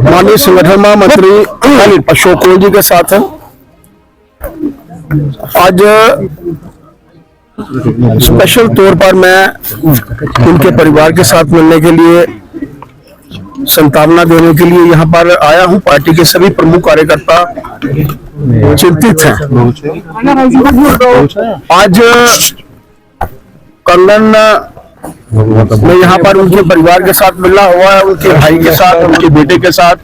माननीय संगठन महामंत्री अशोक कोल जी के साथ है। आज स्पेशल तौर पर मैं उनके परिवार के साथ मिलने के लिए, सांत्वना देने के लिए यहाँ पर आया हूँ। पार्टी के सभी प्रमुख कार्यकर्ता चिंतित हैं। आज कंगन में यहाँ पर उनके परिवार के साथ मिलना हुआ है, उनके भाई के साथ, उनके बेटे के साथ,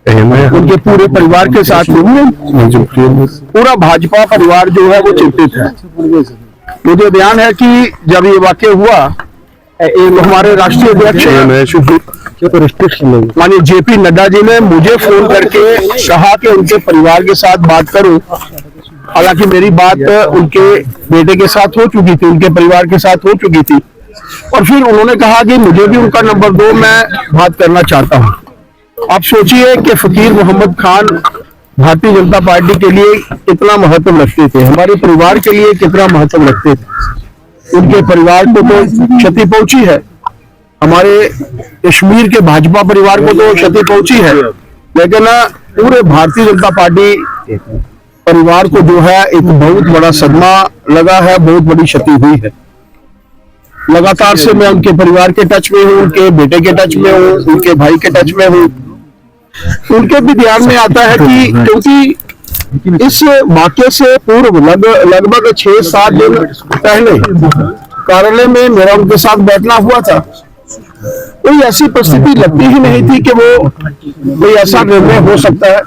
उनके पूरे परिवार के साथ। पूरा भाजपा परिवार जो है वो चिंतित है। मुझे ध्यान है कि जब ये वाकया हुआ, हमारे राष्ट्रीय अध्यक्ष माननीय जेपी नड्डा जी ने मुझे फोन करके कहा कि उनके परिवार के साथ बात करूं। हालांकि मेरी बात उनके बेटे के साथ हो चुकी थी, उनके परिवार के साथ हो चुकी थी, और फिर उन्होंने कहा कि मुझे भी उनका नंबर दो, मैं बात करना चाहता हूं। आप सोचिए कि फकीर मोहम्मद खान भारतीय जनता पार्टी के लिए कितना महत्व रखते थे, हमारे परिवार के लिए कितना महत्व रखते थे। उनके परिवार को तो क्षति पहुंची है, हमारे कश्मीर के भाजपा परिवार को तो क्षति पहुंची है, लेकिन पूरे भारतीय जनता पार्टी परिवार को जो है एक बहुत बड़ा सदमा लगा है, बहुत बड़ी क्षति हुई है। लगातार से मैं उनके परिवार के टच में हूँ, उनके बेटे के टच में हूँ, उनके भाई के टच में हूँ। उनके भी ध्यान में आता है कि क्योंकि इस वाक्य से पूर्व लगभग 6-7 दिन पहले कार्यालय में मेरा उनके साथ बैठना हुआ था। कोई ऐसी परिस्थिति लगती ही नहीं थी कि वो कोई ऐसा निर्णय हो सकता है,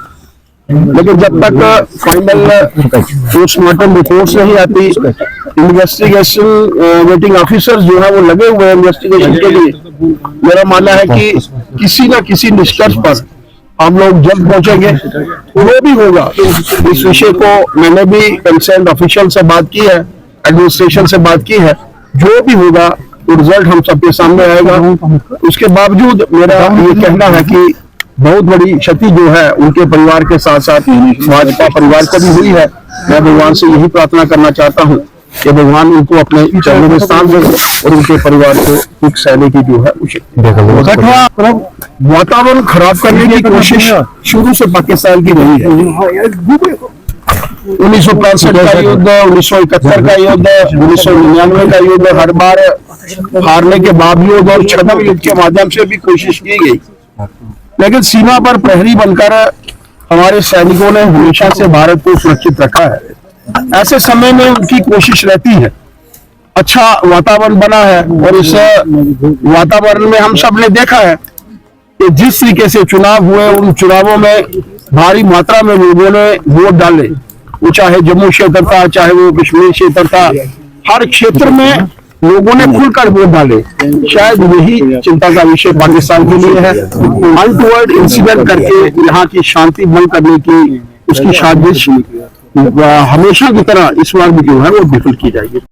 लेकिन जब तक फाइनल पोस्टमार्टम रिपोर्ट्स नहीं आती, इन्वेस्टिगेशन वेटिंग ऑफिसर्स जो है वो लगे हुए हैं इन्वेस्टिगेशन के लिए। मेरा मानना है कि किसी न किसी निष्कर्ष पर हम लोग जल्द पहुंचेंगे। वो भी होगा, इस विषय को मैंने भी कंसर्न ऑफिशियल से बात की है, एडमिनिस्ट्रेशन से बात की है। जो भी होगा वो रिजल्ट हम सबके सामने आएगा। उसके बावजूद मेरा ये कहना है कि बहुत बड़ी क्षति जो है उनके परिवार के साथ साथ भाजपा परिवार को भी हुई है। मैं भगवान से यही प्रार्थना करना चाहता हूँ कि भगवान उनको अपने चरणों में स्थान दे और उनके परिवार को एक सहने की जो है वातावरण खराब करने की कोशिश शुरू से पाकिस्तान की रही है। 1965 का युद्ध, 1971 का युद्ध, 1999 का युद्ध, हर बार हारने के बावजूद और छद्म युद्ध के माध्यम से भी कोशिश की गई, लेकिन सीमा पर प्रहरी बनकर हमारे सैनिकों ने हमेशा से भारत को सुरक्षित रखा है। ऐसे समय में उनकी कोशिश रहती है। अच्छा वातावरण बना है, और इस वातावरण में हम सब ने देखा है कि जिस तरीके से चुनाव हुए, उन चुनावों में भारी मात्रा में लोगों ने वोट डाले। वो चाहे जम्मू क्षेत्र था, चाहे वो कश्मीर क्षेत्र था, हर क्षेत्र में लोगों ने खुलकर वोट डाले। शायद यही चिंता का विषय पाकिस्तान के लिए है। अनटूवर्ड इंसिडेंट करके यहाँ की शांति भंग करने की उसकी साजिश हमेशा की तरह इस बार भी जो है वो विफल की जाएगी।